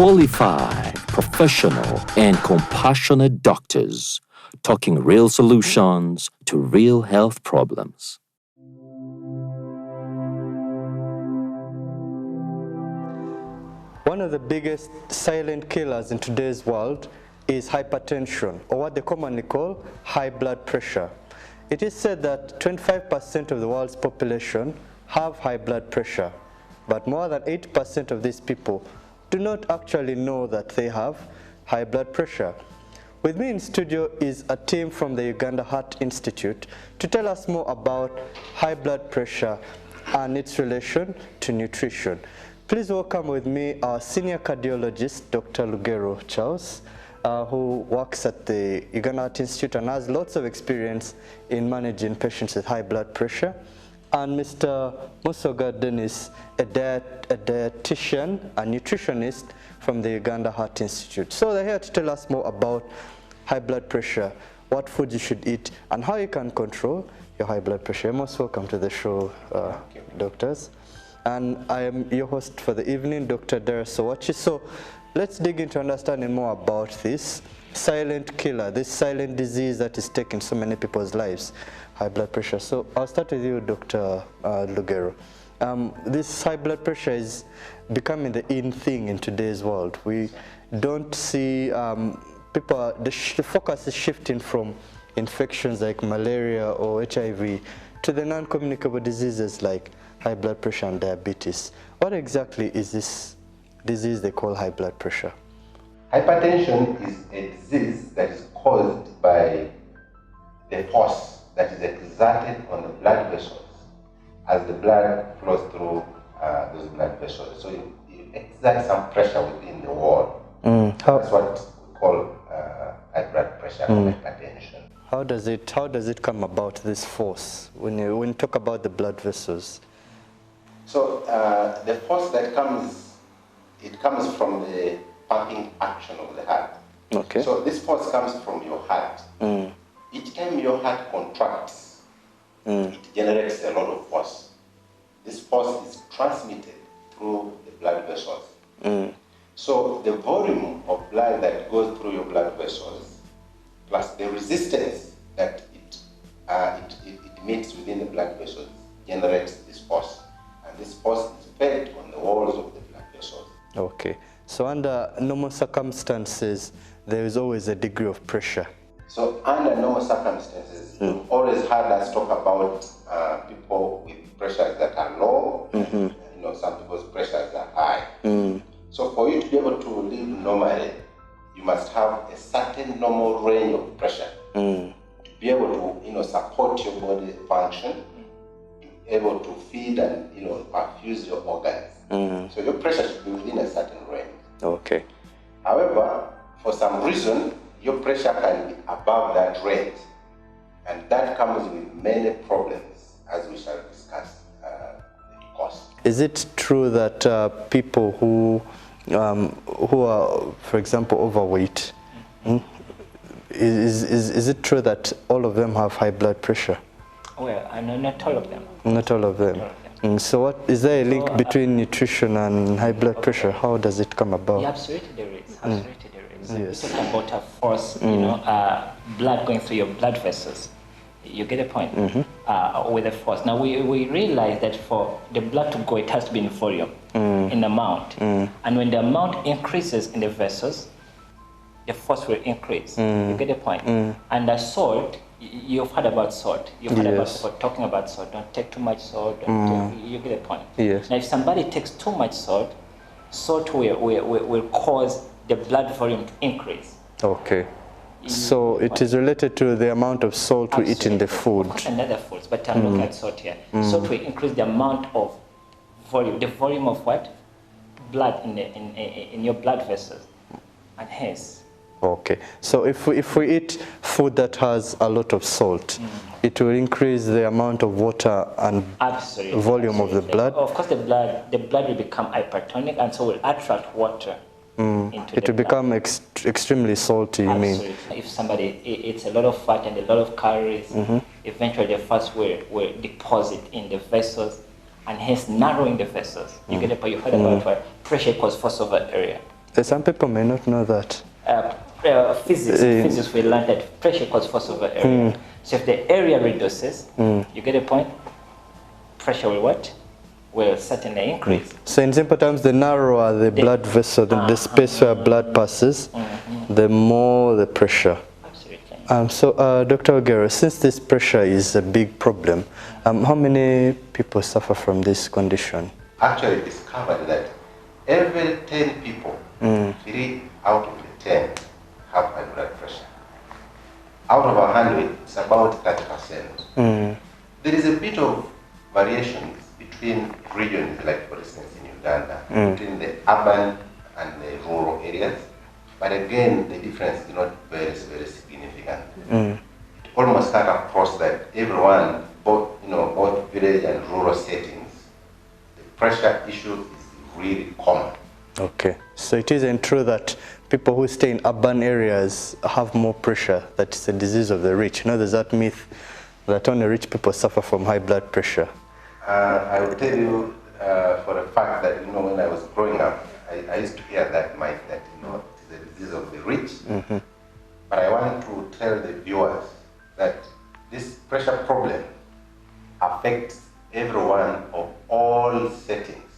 Qualified, professional, and compassionate doctors talking real solutions to real health problems. One of the biggest silent killers in today's world is hypertension, or what they commonly call high blood pressure. It is said that 25% of the world's population have high blood pressure, but more than 80% of these people do not actually know that they have high blood pressure. With me in studio is a team from the Uganda Heart Institute to tell us more about high blood pressure and its relation to nutrition. Please welcome with me our senior cardiologist, Dr. Lugero Charles, who works at the Uganda Heart Institute and has lots of experience in managing patients with high blood pressure, and Mr. Musoga Dennis, a dietitian and nutritionist from the Uganda Heart Institute. So they're here to tell us more about high blood pressure, what food you should eat, and how you can control your high blood pressure. You're most welcome to the show, doctors. And I am your host for the evening, Dr. Dara Sowachi. So let's dig into understanding more about this silent killer, this silent disease that is taking so many people's lives, high blood pressure. So I'll start with you, Dr. Lugero. This high blood pressure is becoming the in thing in today's world. We don't see people, the focus is shifting from infections like malaria or HIV to the non-communicable diseases like high blood pressure and diabetes. What exactly is this disease they call high blood pressure? Hypertension is a disease that is caused by the force that is exerted on the blood vessels as the blood flows through those blood vessels. So you exert some pressure within the wall. That's what we call high blood pressure or hypertension. How does it come about, this force, when you talk about the blood vessels? So the force that comes from the pumping action of the heart. Okay. So this force comes from your heart. Each time your heart contracts, it generates a lot of force. This force is transmitted through the blood vessels. So the volume of blood that goes through your blood vessels, plus the resistance that it meets within the blood vessels, generates this force. And this force is felt on the walls of the blood vessels. Okay. So under normal circumstances, there is always a degree of pressure. So under normal circumstances, you've always heard us talk about people with pressures that are low, and, some people's pressures are high. So for you to be able to live normally, you must have a certain normal range of pressure to be able to support your body function, to be able to feed and perfuse your organs. So your pressure should be within a certain range. Okay. However, for some reason, your pressure can be above that range, and that comes with many problems, as we shall discuss in course. Is it true that people who are, for example, overweight, is it true that all of them have high blood pressure? Well, not all of them. Not all of them. So what is there a link between nutrition and high blood pressure? How does it come about? Yeah, absolutely there is. Absolutely there is. Yes. We talk about a force, blood going through your blood vessels. You get a point? With a force. Now we realize that for the blood to go, it has to be in volume, in amount. And when the amount increases in the vessels, the force will increase. You get the point? And the salt, you've heard about salt. You've heard about people talking about salt. Don't take too much salt. You get the point? Yes. Now, if somebody takes too much salt, salt will cause the blood volume to increase. Okay. So it is related to the amount of salt we eat in the food. Of course, and other foods, but I'm looking at salt here. Salt will increase the amount of volume. The volume of what? Blood in your blood vessels. And hence, okay. So if we eat food that has a lot of salt, it will increase the amount of water and volume of the blood? Of course, the blood will become hypertonic, and so will attract water into it will become extremely salty, you mean? If somebody eats a lot of fat and a lot of calories, eventually the fat will deposit in the vessels, and hence narrowing the vessels. You get it, but you heard about what pressure equals force over area. Some people may not know that. Physics we learned that pressure equals force over area. So if the area reduces, you get a point, pressure will what? Will certainly increase. So in simple terms, the narrower the blood vessel, the space where blood passes, the more the pressure. Absolutely. So Dr. Ogero, since this pressure is a big problem, how many people suffer from this condition? Actually discovered that every 10 people, 3 out of the 10 have high blood pressure. Out of 100, it's about 30%. There is a bit of variations between regions, like for instance in Uganda, between the urban and the rural areas. But again, the difference is not very significant. It almost cut across that everyone, both village and rural settings, the pressure issue is really common. Okay, so it isn't true that people who stay in urban areas have more pressure, that it's a disease of the rich. There's that myth that only rich people suffer from high blood pressure. I will tell you for a fact that, when I was growing up, I used to hear that myth that, it's a disease of the rich. But I want to tell the viewers that this pressure problem affects everyone of all settings,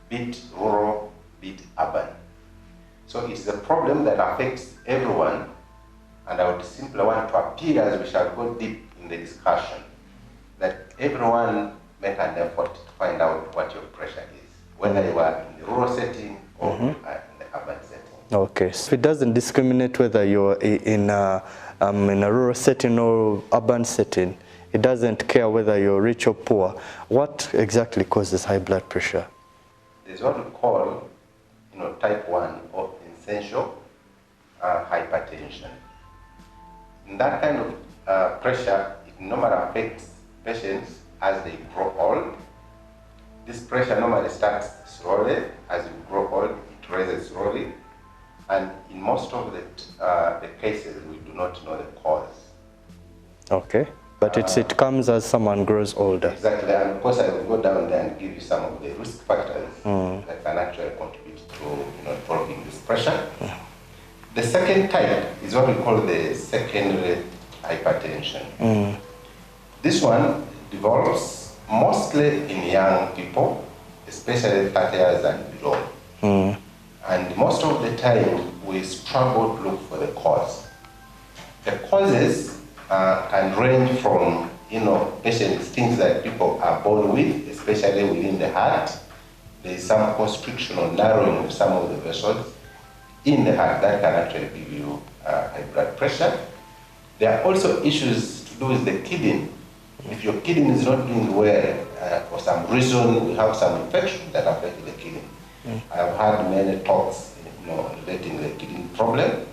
be it rural, be it urban. So it's a problem that affects everyone, and I would simply want to appeal, as we shall go deep in the discussion, that everyone make an effort to find out what your pressure is, whether you are in the rural setting or in the urban setting. Okay, so it doesn't discriminate whether you're in a rural setting or urban setting. It doesn't care whether you're rich or poor. What exactly causes high blood pressure? There's what we call, type 1 or essential hypertension. In that kind of pressure, it normally affects patients as they grow old. This pressure normally starts slowly. As you grow old, it rises slowly. And in most of the cases, we do not know the cause. Okay, but it comes as someone grows older. Exactly, and of course I will go down there and give you some of the risk factors that can actually contribute to developing this pressure. The second type is what we call the secondary hypertension. This one develops mostly in young people, especially 30 years and below. And most of the time, we struggle to look for the cause. The causes can range from, patients, things that people are born with, especially within the heart. There is some constriction or narrowing of some of the vessels in the heart that can actually give you high blood pressure. There are also issues to do with the kidney. If your kidney is not doing well, for some reason, we have some infection that affects the kidney. I've had many talks, relating the kidney problem.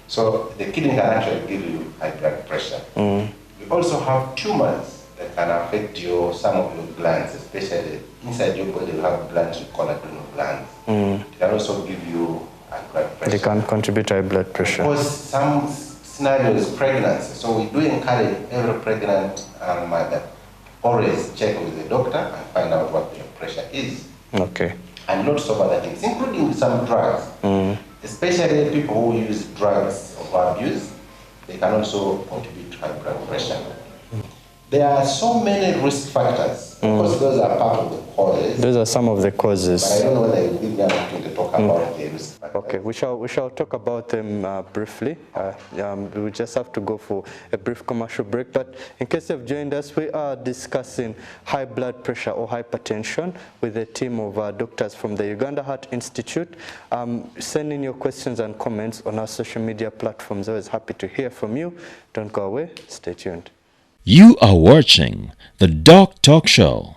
So the kidney can actually give you high blood pressure. We also have tumors that can affect some of your glands, especially inside your body. You have glands we call adrenal glands. It can also give you high blood pressure. They can contribute to high blood pressure. Because some scenarios, pregnancy. So we do encourage every pregnant mother always check with the doctor and find out what their pressure is. Okay. And lots of other things, including some drugs. Especially people who use drugs of abuse, they can also contribute to high blood pressure. There are so many risk factors. Of course, those are part of the causes. Those are some of the causes. But I don't know whether you give me an opportunity to talk about the risk factors. Okay, we shall talk about them briefly. We just have to go for a brief commercial break. But in case you've joined us, we are discussing high blood pressure or hypertension with a team of doctors from the Uganda Heart Institute. Send in your questions and comments on our social media platforms. Always happy to hear from you. Don't go away. Stay tuned. You are watching the Doctalk Show.